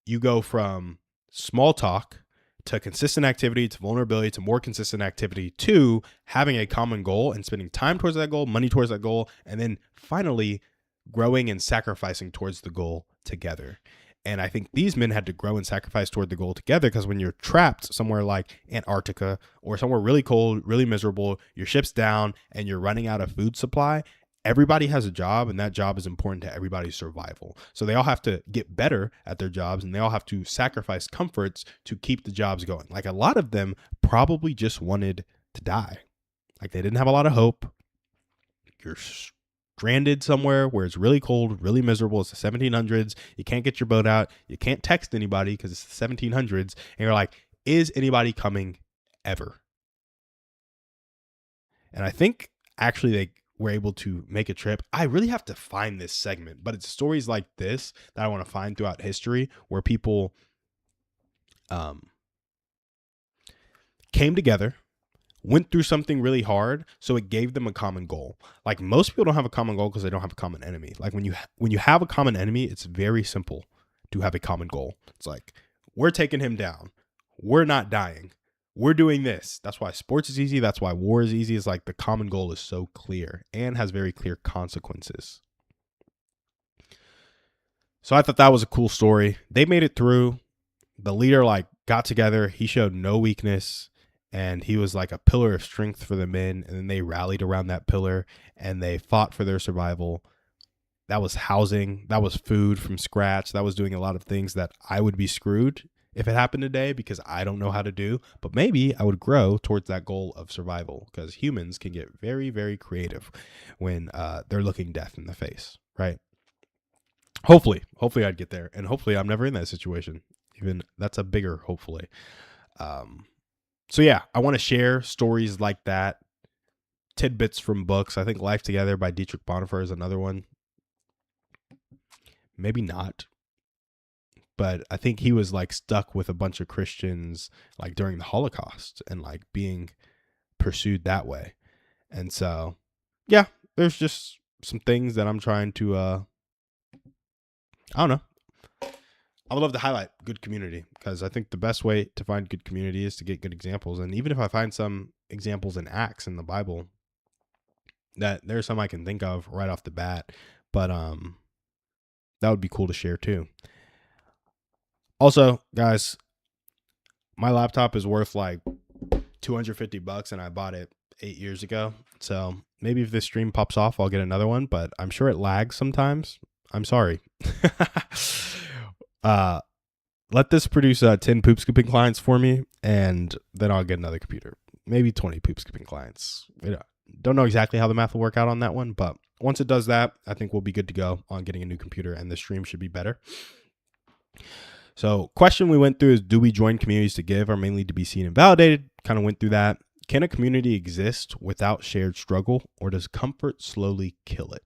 Speaker 1: you go from small talk to consistent activity to vulnerability to more consistent activity to having a common goal and spending time towards that goal, money towards that goal, and then finally growing and sacrificing towards the goal together. And I think these men had to grow and sacrifice toward the goal together, because when you're trapped somewhere like Antarctica or somewhere really cold, really miserable, your ship's down and you're running out of food supply, everybody has a job, and that job is important to everybody's survival. So they all have to get better at their jobs, and they all have to sacrifice comforts to keep the jobs going. Like, a lot of them probably just wanted to die. Like, they didn't have a lot of hope. You're stranded somewhere where it's really cold, really miserable. It's the 1700s. You can't get your boat out. You can't text anybody because it's the 1700s. And you're like, is anybody coming ever? And I think actually they were able to make a trip. I really have to find this segment, but it's stories like this that I want to find throughout history where people came together, went through something really hard, so it gave them a common goal. Like, most people don't have a common goal because they don't have a common enemy. Like, when you have a common enemy, it's very simple to have a common goal. It's like, we're taking him down. We're not dying. We're doing this. That's why sports is easy. That's why war is easy. It's like the common goal is so clear and has very clear consequences. So I thought that was a cool story. They made it through. The leader got together. He showed no weakness, and he was like a pillar of strength for the men. And then they rallied around that pillar and they fought for their survival. That was housing. That was food from scratch. That was doing a lot of things that I would be screwed if it happened today, because I don't know how to do, but maybe I would grow towards that goal of survival, because humans can get very, very creative when they're looking death in the face, right? Hopefully I'd get there, and hopefully I'm never in that situation. Even that's a bigger hopefully. So yeah, I want to share stories like that, tidbits from books. I think Life Together by Dietrich Bonhoeffer is another one. Maybe not. But I think he was stuck with a bunch of Christians during the Holocaust and being pursued that way. And so, yeah, there's just some things that I'm trying to, I don't know. I would love to highlight good community, because I think the best way to find good community is to get good examples. And even if I find some examples in Acts in the Bible, that there's some I can think of right off the bat, but that would be cool to share too. Also, guys, my laptop is worth $250 and I bought it 8 years ago. So maybe if this stream pops off, I'll get another one, but I'm sure it lags sometimes. I'm sorry. Let this produce 10 poop scooping clients for me, and then I'll get another computer. Maybe 20 poop scooping clients. Don't know exactly how the math will work out on that one, but once it does that, I think we'll be good to go on getting a new computer, and the stream should be better. So question we went through is, do we join communities to give or mainly to be seen and validated? Kind of went through that. Can a community exist without shared struggle, or does comfort slowly kill it?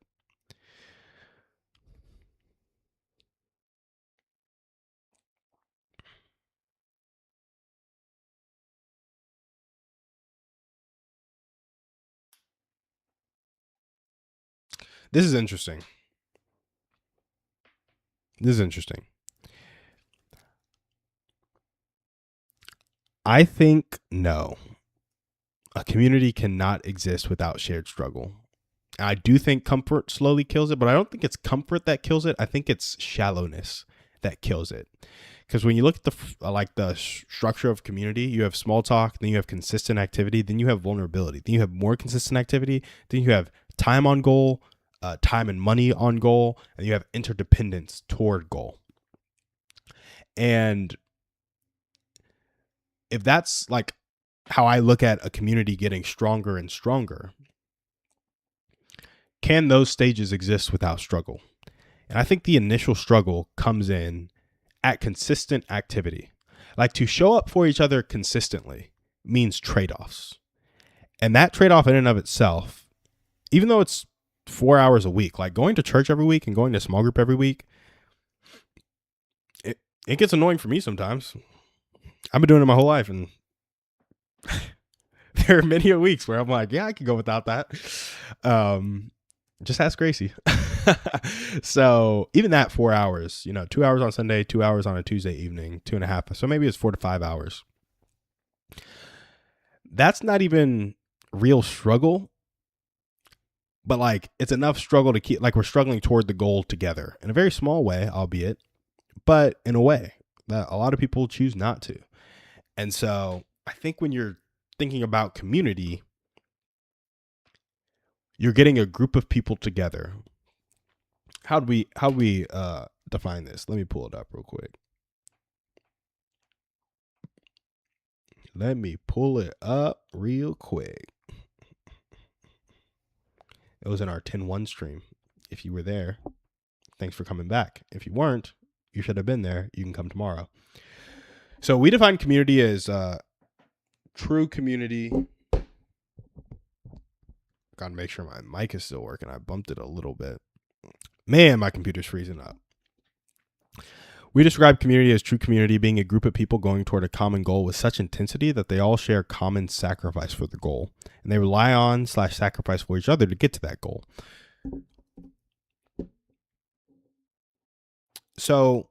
Speaker 1: This is interesting. I think no. A community cannot exist without shared struggle. I do think comfort slowly kills it, but I don't think it's comfort that kills it. I think it's shallowness that kills it. Because when you look at the structure of community, you have small talk, then you have consistent activity, then you have vulnerability, then you have more consistent activity, then you have time on goal, time and money on goal, and you have interdependence toward goal. And if that's how I look at a community getting stronger and stronger, can those stages exist without struggle? And I think the initial struggle comes in at consistent activity. To show up for each other consistently means trade-offs. And that trade-off in and of itself, even though it's 4 hours a week, going to church every week and going to small group every week, it gets annoying for me sometimes. I've been doing it my whole life, and there are many weeks where I'm like, yeah, I can go without that. Just ask Gracie. So even that 4 hours, 2 hours on Sunday, 2 hours on a Tuesday evening, 2.5. So maybe it's 4 to 5 hours. That's not even real struggle. but like it's enough struggle to keep, like we're struggling toward the goal together in a very small way, albeit, but in a way that a lot of people choose not to. And so I think when you're thinking about community, you're getting a group of people together. How do we define this? Let me pull it up real quick. Let me pull it up real quick. It was in our 10-1 stream. If you were there, thanks for coming back. If you weren't, you should have been there. You can come tomorrow. So we define community as true community. Gotta make sure my mic is still working. I bumped it a little bit. Man, my computer's freezing up. We describe community as true community being a group of people going toward a common goal with such intensity that they all share common sacrifice for the goal, and they rely on / sacrifice for each other to get to that goal. So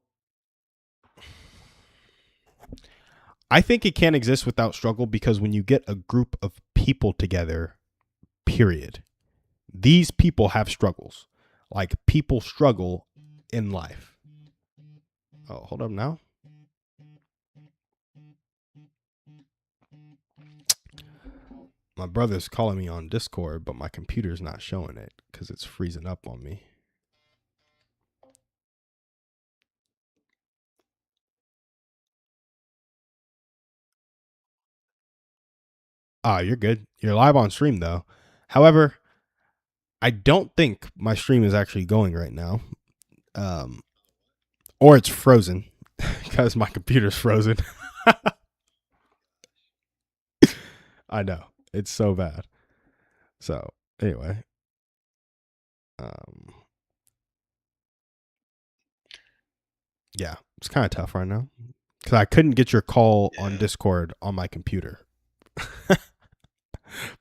Speaker 1: I think it can't exist without struggle, because when you get a group of people together, period, these people have struggles. Like, people struggle in life. Oh, hold up now. My brother's calling me on Discord, but my computer's not showing it because it's freezing up on me. Ah, you're good. You're live on stream, though. However, I don't think my stream is actually going right now. Or it's frozen because my computer's frozen. I know. It's so bad. So, anyway. Yeah, it's kind of tough right now because I couldn't get your call on Discord on my computer.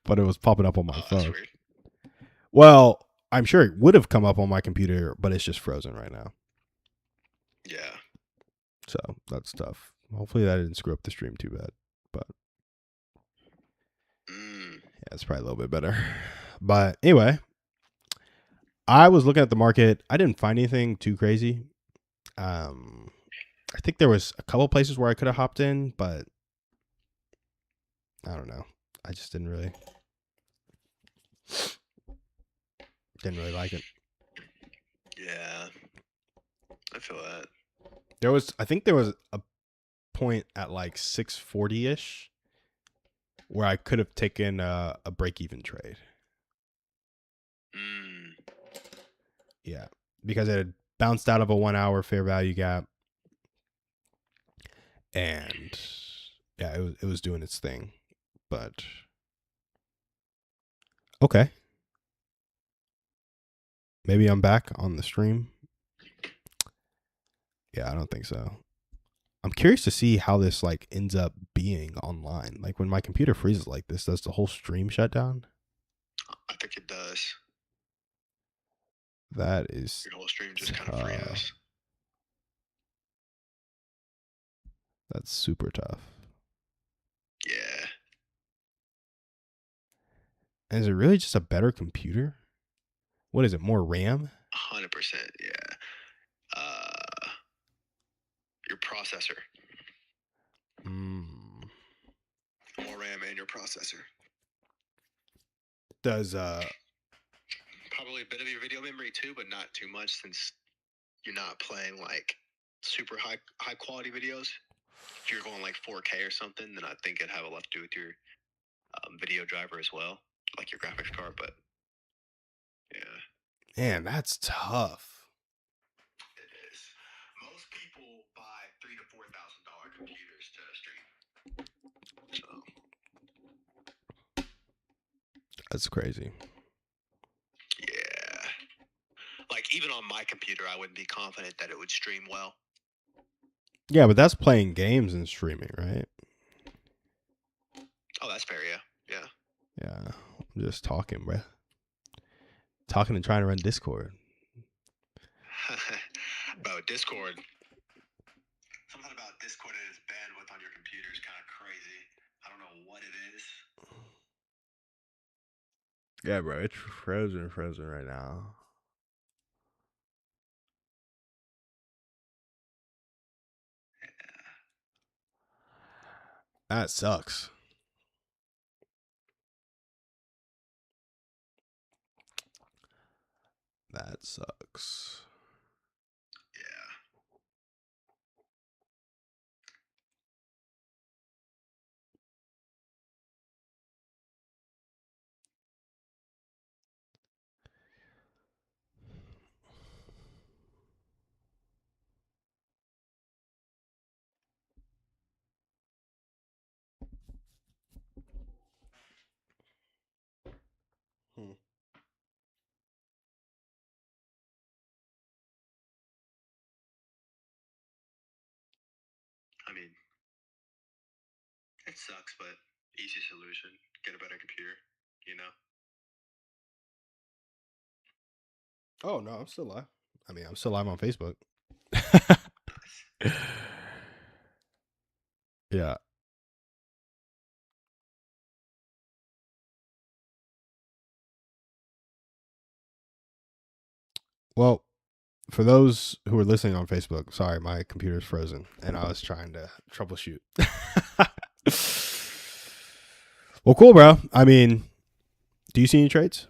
Speaker 1: But it was popping up on my phone. That's weird. Well, I'm sure it would have come up on my computer, but it's just frozen right now.
Speaker 2: Yeah.
Speaker 1: So that's tough. Hopefully that didn't screw up the stream too bad. But yeah, it's probably a little bit better. But anyway, I was looking at the market. I didn't find anything too crazy. I think there was a couple places where I could have hopped in, but I don't know. I just didn't really like it.
Speaker 2: Yeah, I feel that.
Speaker 1: I think there was a point at like 640-ish where I could have taken a break-even trade. Yeah, because it had bounced out of a 1 hour fair value gap, and yeah, it was doing its thing. But okay, maybe I'm back on the stream. Yeah, I don't think so. I'm curious to see how this like ends up being online. Like when my computer freezes like this, does the whole stream shut down?
Speaker 2: I think it does.
Speaker 1: That is
Speaker 2: your whole stream just kind of freezes.
Speaker 1: That's super tough.
Speaker 2: Yeah.
Speaker 1: And is it really just a better computer? What is it? More RAM?
Speaker 2: 100%. Yeah. Your processor. More RAM in your processor.
Speaker 1: Does
Speaker 2: probably a bit of your video memory too, but not too much since you're not playing like super high quality videos. If you're going like 4K or something, then I think it'd have a lot to do with your video driver as well, like your graphics card. But yeah,
Speaker 1: man, that's tough.
Speaker 2: it is. Most people buy $3,000 to $4,000 computers to stream. So
Speaker 1: that's crazy.
Speaker 2: Yeah, like even on my computer, I wouldn't be confident that it would stream well.
Speaker 1: Yeah, but that's playing games and streaming, right?
Speaker 2: Oh, that's fair. Yeah.
Speaker 1: Yeah, I'm just talking, bro. Talking and trying to run Discord.
Speaker 2: Bro, Discord. Something about Discord and its bandwidth on your computer is kind of crazy. I don't know what it is.
Speaker 1: Yeah, bro, it's frozen right now. That sucks. That sucks.
Speaker 2: Yeah.
Speaker 1: Hmm.
Speaker 2: I mean, it sucks, but easy solution. Get a better computer, you know?
Speaker 1: Oh no, I'm still live. I mean, I'm still live on Facebook.
Speaker 2: Nice.
Speaker 1: Yeah. Well, for those who are listening on Facebook, sorry, my computer's frozen, and I was trying to troubleshoot. Well, cool, bro. I mean, do you see any trades?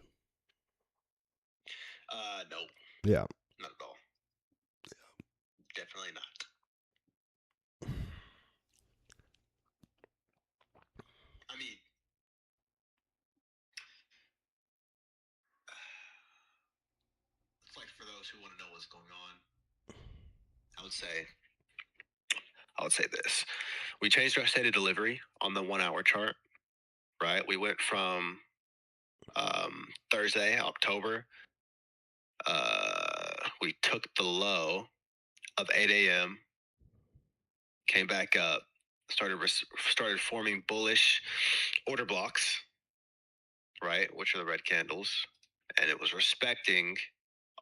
Speaker 2: No,
Speaker 1: Yeah.
Speaker 2: not at all. Definitely not. I mean, it's like for those who want to know what's going on, I would say, this. We changed our state of delivery on the 1 hour chart, right? We went from Thursday, October. We took the low of 8 a.m., came back up, started forming bullish order blocks, right, which are the red candles, and it was respecting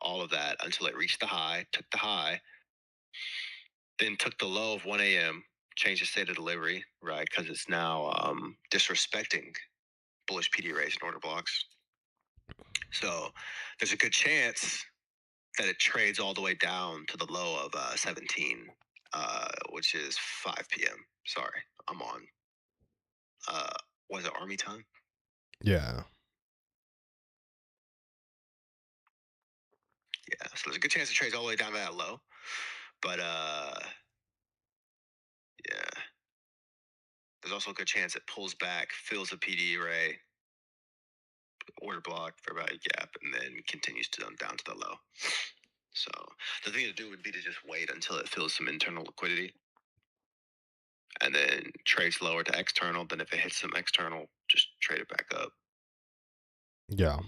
Speaker 2: all of that until it reached the high, took the high, then took the low of 1 a.m., changed the state of delivery, right, because it's now disrespecting bullish PD rays and order blocks. So there's a good chance that it trades all the way down to the low of 17, which is 5 p.m. Sorry, I'm on. Was it Army time?
Speaker 1: Yeah.
Speaker 2: Yeah, so there's a good chance it trades all the way down to that low. But yeah, there's also a good chance it pulls back, fills a PD array, order block, fair value gap, and then continues to down to the low. So the thing to do would be to just wait until it fills some internal liquidity, and then trades lower to external. Then if it hits some external, just trade it back up.
Speaker 1: Yeah.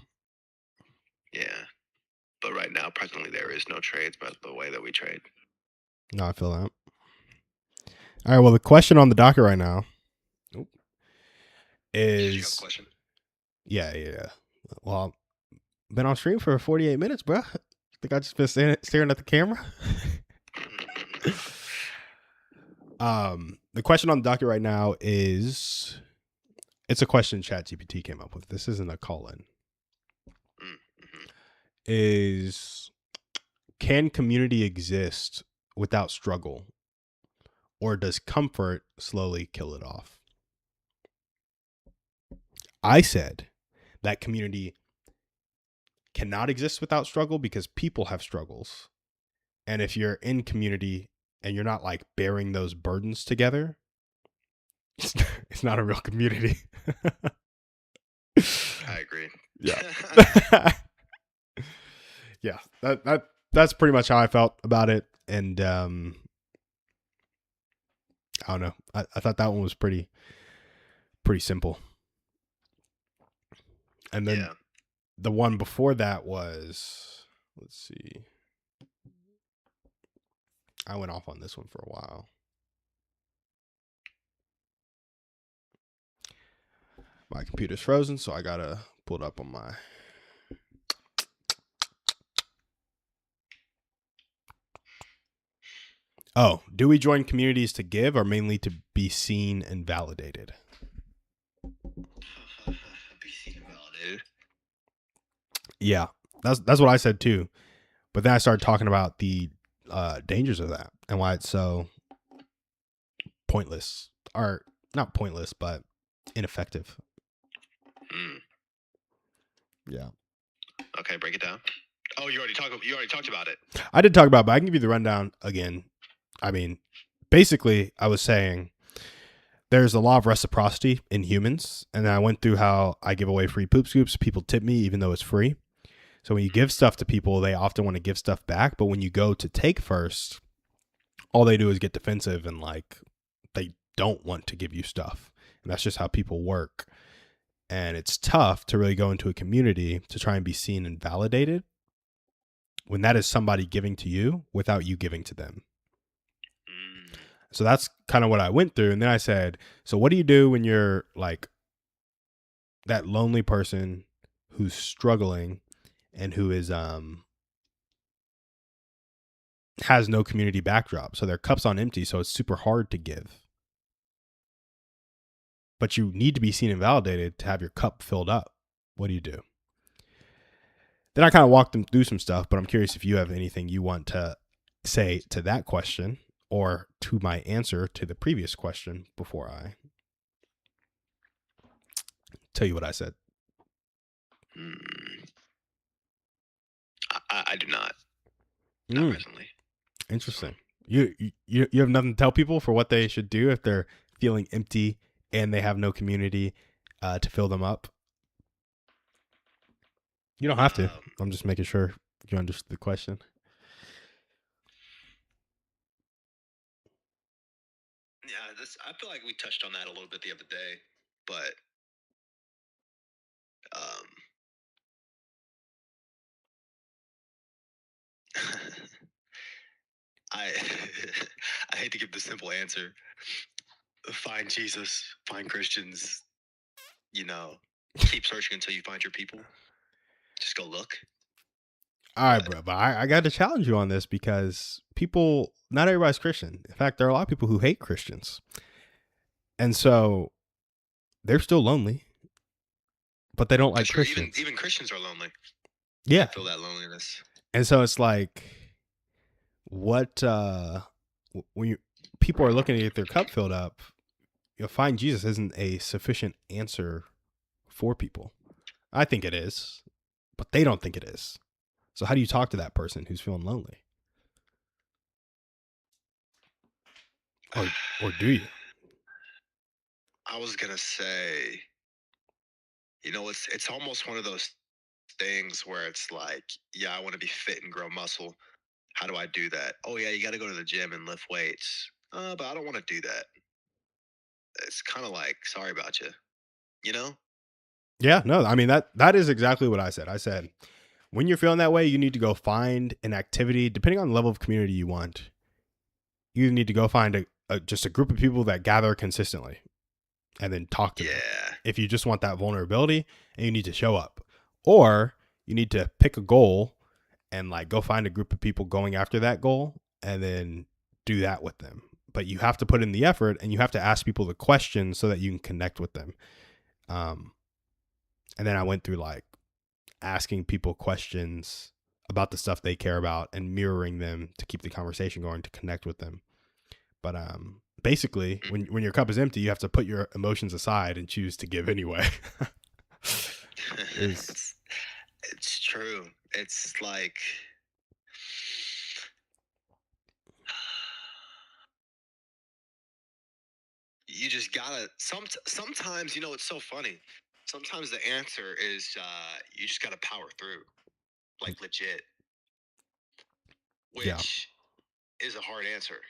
Speaker 2: Yeah, but right now, presently, there is no trades by the way that we trade.
Speaker 1: No, I feel that. All right. Well, the question on the docket right now
Speaker 2: Did you have a
Speaker 1: is,
Speaker 2: question?
Speaker 1: yeah. Well, been on stream for 48 minutes, bro. Think I just been staring at the camera? The question on the docket right now is, it's a question ChatGPT came up with. This isn't a call in.
Speaker 2: Mm-hmm.
Speaker 1: Is, can community exist without struggle, or does comfort slowly kill it off? I said that community cannot exist without struggle because people have struggles. And if you're in community and you're not like bearing those burdens together, it's not a real community.
Speaker 2: I agree.
Speaker 1: Yeah. Yeah. That's pretty much how I felt about it. And I don't know. I thought that one was pretty simple. And then
Speaker 2: Yeah.
Speaker 1: the one before that was, let's see. I went off on this one for a while. My computer's frozen, so I gotta pull it up on my. Oh, do we join communities to give or mainly to be seen and validated?
Speaker 2: Be seen and validated.
Speaker 1: Yeah, that's what I said too. But then I started talking about the dangers of that and why it's so pointless, or not pointless, but ineffective.
Speaker 2: Mm.
Speaker 1: Yeah,
Speaker 2: Okay, break it down. Oh, you already talked about it.
Speaker 1: I did talk about it, but I can give you the rundown again. I mean, basically, I was saying there's a law of reciprocity in humans, and I went through how I give away free poop scoops. People tip me even though it's free. So when you give stuff to people, they often want to give stuff back, but when you go to take first, all they do is get defensive and like they don't want to give you stuff. And that's just how people work. And it's tough to really go into a community to try and be seen and validated when that is somebody giving to you without you giving to them.
Speaker 2: Mm.
Speaker 1: So that's kind of what I went through. And then I said, so what do you do when you're like that lonely person who's struggling and who is has no community backdrop? So their cup's on empty, so it's super hard to give. But you need to be seen and validated to have your cup filled up. What do you do? Then I kind of walked them through some stuff, but I'm curious if you have anything you want to say to that question or to my answer to the previous question before I tell you what I said.
Speaker 2: Mm. I do not. Not presently.
Speaker 1: Interesting. You have nothing to tell people for what they should do if they're feeling empty and they have no community to fill them up? You don't have to. I'm just making sure you understood the question.
Speaker 2: Yeah, I feel like we touched on that a little bit the other day, but I I hate to give the simple answer. Find Jesus, find Christians, keep searching until you find your people. Just go look.
Speaker 1: All right, bro. But I got to challenge you on this because not everybody's Christian. In fact, there are a lot of people who hate Christians. And so they're still lonely, but they don't like Christians.
Speaker 2: Even Christians are lonely.
Speaker 1: Yeah.
Speaker 2: I feel that loneliness.
Speaker 1: And so it's like, what, when people are looking to get their cup filled up, you'll find Jesus isn't a sufficient answer for people. I think it is, but they don't think it is. So how do you talk to that person who's feeling lonely? Or do you?
Speaker 2: I was gonna say, it's almost one of those things where it's like, yeah, I want to be fit and grow muscle. How do I do that? Oh yeah, you got to go to the gym and lift weights. But I don't want to do that. It's kind of like, sorry about you, you know?
Speaker 1: Yeah, no, I mean that is exactly what I said. I said, when you're feeling that way, you need to go find an activity, depending on the level of community you want. You need to go find just a group of people that gather consistently and then talk to them. If you just want that vulnerability and you need to show up. Or you need to pick a goal and like go find a group of people going after that goal and then do that with them. But you have to put in the effort and you have to ask people the questions so that you can connect with them. And then I went through like asking people questions about the stuff they care about and mirroring them to keep the conversation going to connect with them. But basically, when your cup is empty, you have to put your emotions aside and choose to give anyway.
Speaker 2: It's true. It's like, you just gotta. Sometimes, it's so funny. Sometimes the answer is you just gotta power through, like legit, which is a hard answer.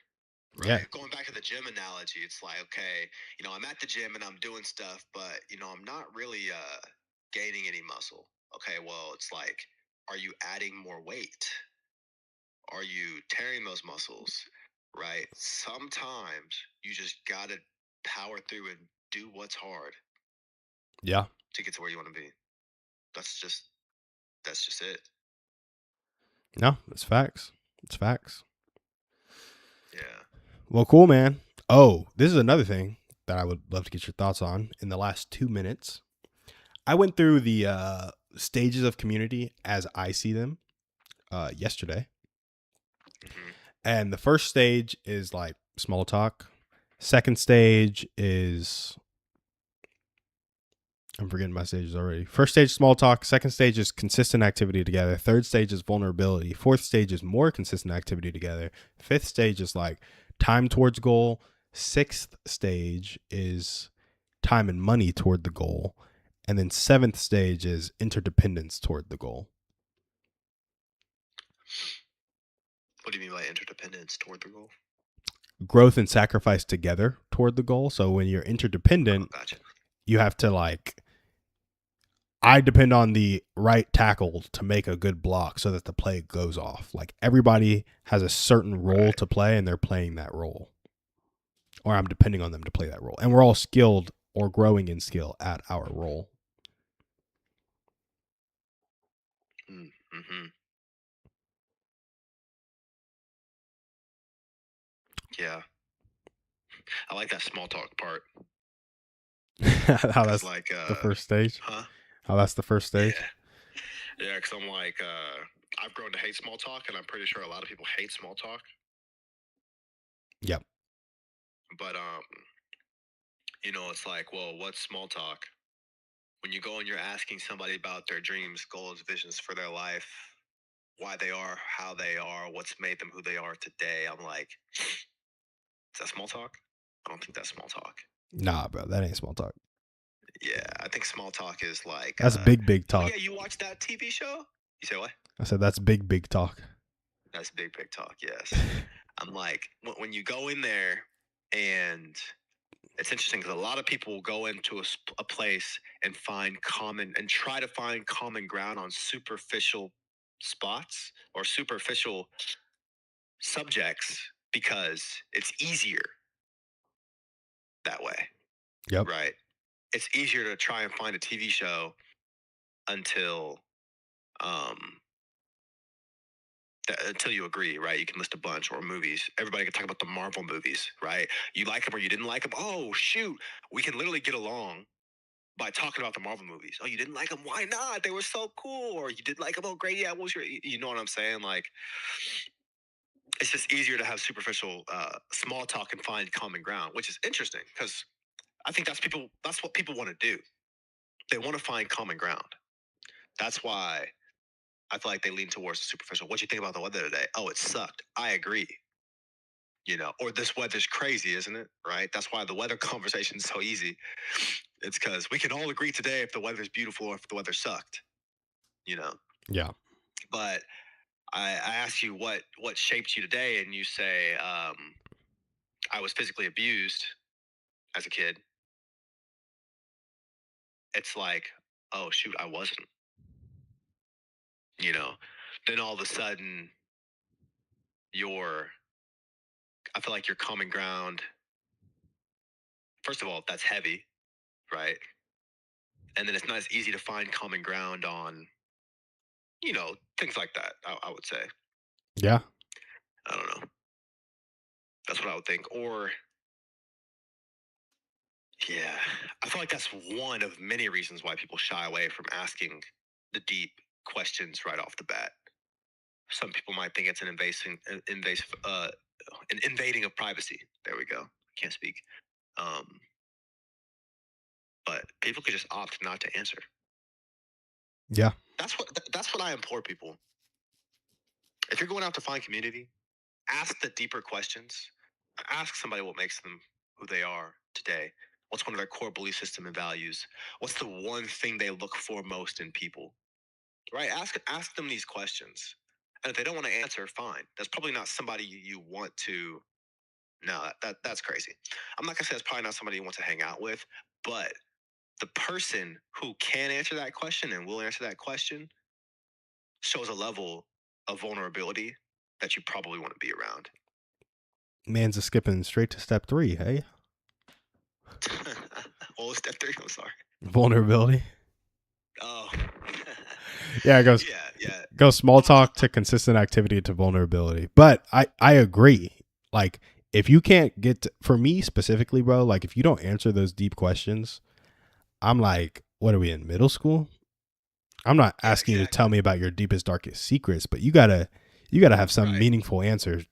Speaker 2: Right.
Speaker 1: Yeah.
Speaker 2: Going back to the gym analogy, it's like, okay, I'm at the gym and I'm doing stuff, but I'm not really gaining any muscle. Okay, well, it's like, are you adding more weight? Are you tearing those muscles? Right? Sometimes you just gotta power through and do what's hard.
Speaker 1: Yeah.
Speaker 2: To get to where you want to be. That's just it.
Speaker 1: No, it's facts. It's facts.
Speaker 2: Yeah.
Speaker 1: Well, cool, man. Oh, this is another thing that I would love to get your thoughts on in the last 2 minutes. I went through the stages of community as I see them yesterday.
Speaker 2: Mm-hmm.
Speaker 1: And the first stage is like small talk. Second stage is, I'm forgetting my stages already. First stage, small talk. Second stage is consistent activity together. Third stage is vulnerability. Fourth stage is more consistent activity together. Fifth stage is like time towards goal. Sixth stage is time and money toward the goal. And then seventh stage is interdependence toward the goal.
Speaker 2: What do you mean by interdependence toward the goal?
Speaker 1: Growth and sacrifice together toward the goal. So when you're interdependent,
Speaker 2: Gotcha.
Speaker 1: you have to like, I depend on the right tackle to make a good block so that the play goes off. Like everybody has a certain role to play and they're playing that role. Or I'm depending on them to play that role. And we're all skilled or growing in skill at our role.
Speaker 2: Mm-hmm. Yeah. I like that small talk part.
Speaker 1: How that's
Speaker 2: like,
Speaker 1: the first stage?
Speaker 2: Huh?
Speaker 1: How that's the first stage?
Speaker 2: Yeah. Yeah, because I'm like, I've grown to hate small talk, and I'm pretty sure a lot of people hate small talk.
Speaker 1: Yep.
Speaker 2: But, it's like, well, what's small talk? When you go and you're asking somebody about their dreams, goals, visions for their life, why they are, how they are, what's made them who they are today, I'm like, is that small talk? I don't think that's small talk.
Speaker 1: Nah, bro, that ain't small talk.
Speaker 2: Yeah, I think small talk is like,
Speaker 1: That's big
Speaker 2: oh,
Speaker 1: talk.
Speaker 2: yeah, you watched that TV show? You say what?
Speaker 1: I said that's big talk.
Speaker 2: That's big talk, yes. I'm like, when you go in there, and it's interesting because a lot of people will go into a place and try to find common ground on superficial spots or superficial subjects because it's easier that way.
Speaker 1: Yep.
Speaker 2: Right. It's easier to try and find a TV show until um until you agree, right? You can list a bunch, or movies. Everybody can talk about the Marvel movies, right? You like them or you didn't like them. Oh shoot, we can literally get along by talking about the Marvel movies. Oh, you didn't like them? Why not? They were so cool. Or you did like them? Oh, great. Yeah, what was you know what I'm saying? Like, it's just easier to have superficial small talk and find common ground, which is interesting because I think that's what people want to do. They want to find common ground. That's why I feel like they lean towards the superficial. What do you think about the weather today? Oh, it sucked. I agree. Or this weather's crazy, isn't it? Right? That's why the weather conversation is so easy. It's because we can all agree today if the weather's beautiful or if the weather sucked.
Speaker 1: Yeah.
Speaker 2: But I ask you what shaped you today, and you say, I was physically abused as a kid. It's like, oh shoot, I wasn't. Then all of a sudden, I feel like your common ground. First of all, that's heavy, right? And then it's not as easy to find common ground on, things like that. I would say.
Speaker 1: Yeah.
Speaker 2: I don't know. That's what I would think. Or, yeah, I feel like that's one of many reasons why people shy away from asking the deep questions right off the bat. Some people might think it's an invading of privacy. There we go. Can't speak. Um, but people could just opt not to answer.
Speaker 1: Yeah.
Speaker 2: That's what I implore people. If you're going out to find community, ask the deeper questions. Ask somebody what makes them who they are today. What's one of their core belief system and values? What's the one thing they look for most in people? Right? Ask them these questions. And if they don't want to answer, fine. That's probably not somebody you want to. No, that's crazy. I'm not gonna say that's probably not somebody you want to hang out with, but the person who can answer that question and will answer that question shows a level of vulnerability that you probably want to be around.
Speaker 1: Man's a skipping straight to step 3, hey?
Speaker 2: What was step 3? I'm sorry.
Speaker 1: Vulnerability.
Speaker 2: Oh.
Speaker 1: Yeah, it goes.
Speaker 2: Yeah.
Speaker 1: Go small talk to consistent activity to vulnerability. But I agree. Like, if you can't get to, for me specifically, bro, like if you don't answer those deep questions, I'm like, what are we in middle school? I'm not
Speaker 2: Yeah,
Speaker 1: asking you to tell
Speaker 2: exactly.
Speaker 1: me about your deepest, darkest secrets, but you gotta have some
Speaker 2: Right.
Speaker 1: meaningful answers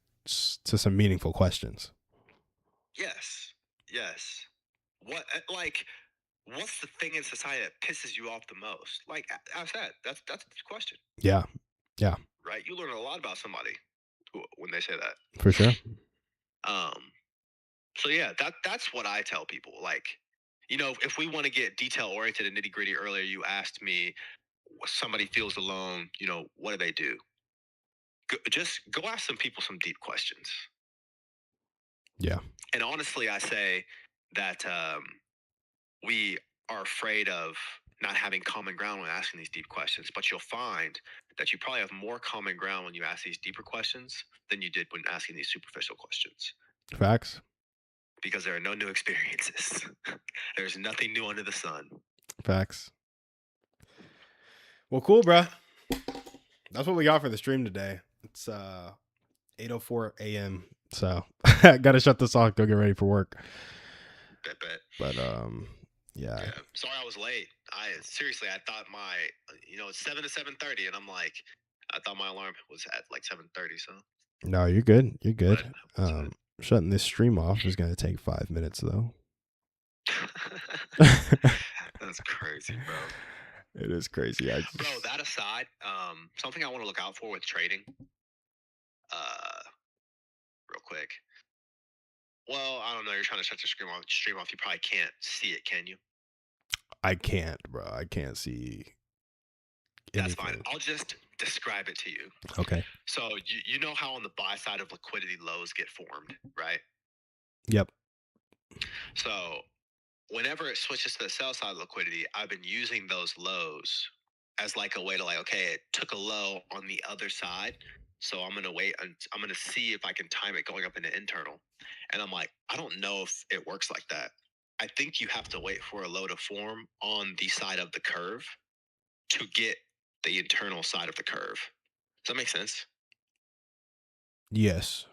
Speaker 1: to some meaningful questions.
Speaker 2: Yes. Yes. What like what's the thing in society that pisses you off the most? Like I said, that's the question,
Speaker 1: Yeah, yeah,
Speaker 2: right? You learn a lot about somebody when they say that.
Speaker 1: for sure.
Speaker 2: Um. So yeah, that's what I tell people. Like, if we want to get detail oriented and nitty gritty, earlier you asked me, somebody feels alone. What do they do? Just go ask some people some deep questions.
Speaker 1: Yeah,
Speaker 2: And honestly, I say that we are afraid of not having common ground when asking these deep questions. But you'll find that you probably have more common ground when you ask these deeper questions than you did when asking these superficial questions,
Speaker 1: facts,
Speaker 2: because there are no new experiences. There's nothing new under the sun.
Speaker 1: facts. Well, cool, bro.
Speaker 2: Yeah,
Speaker 1: That's what we got for the stream today. It's 8:04 a.m. So I gotta shut this off. Go get ready for work.
Speaker 2: bet.
Speaker 1: But yeah,
Speaker 2: Yeah, sorry I was late. I seriously, I thought it's 7 to 7:30, and I'm like, I thought my alarm was at like 7:30. So,
Speaker 1: no, you're good. You're good.
Speaker 2: but that's it.
Speaker 1: Shutting this stream off is gonna take 5 minutes though.
Speaker 2: That's crazy, bro.
Speaker 1: It is crazy. I
Speaker 2: Bro,
Speaker 1: just
Speaker 2: that aside, something I want to look out for with trading, uh, real quick. Well, I don't know. You're trying to shut your stream off. You probably can't see it, can you?
Speaker 1: I can't, bro. I can't see
Speaker 2: That's fine.
Speaker 1: anything.
Speaker 2: I'll just describe it to you.
Speaker 1: Okay.
Speaker 2: So you know how on the buy side of liquidity lows get formed, right?
Speaker 1: Yep.
Speaker 2: So whenever it switches to the sell side liquidity, I've been using those lows as like a way to, like, okay, it took a low on the other side. So I'm gonna wait and I'm gonna see if I can time it going up into internal. And I'm like, I don't know if it works like that. I think you have to wait for a low to form on the side of the curve to get the internal side of the curve. Does that make sense?
Speaker 1: Yes.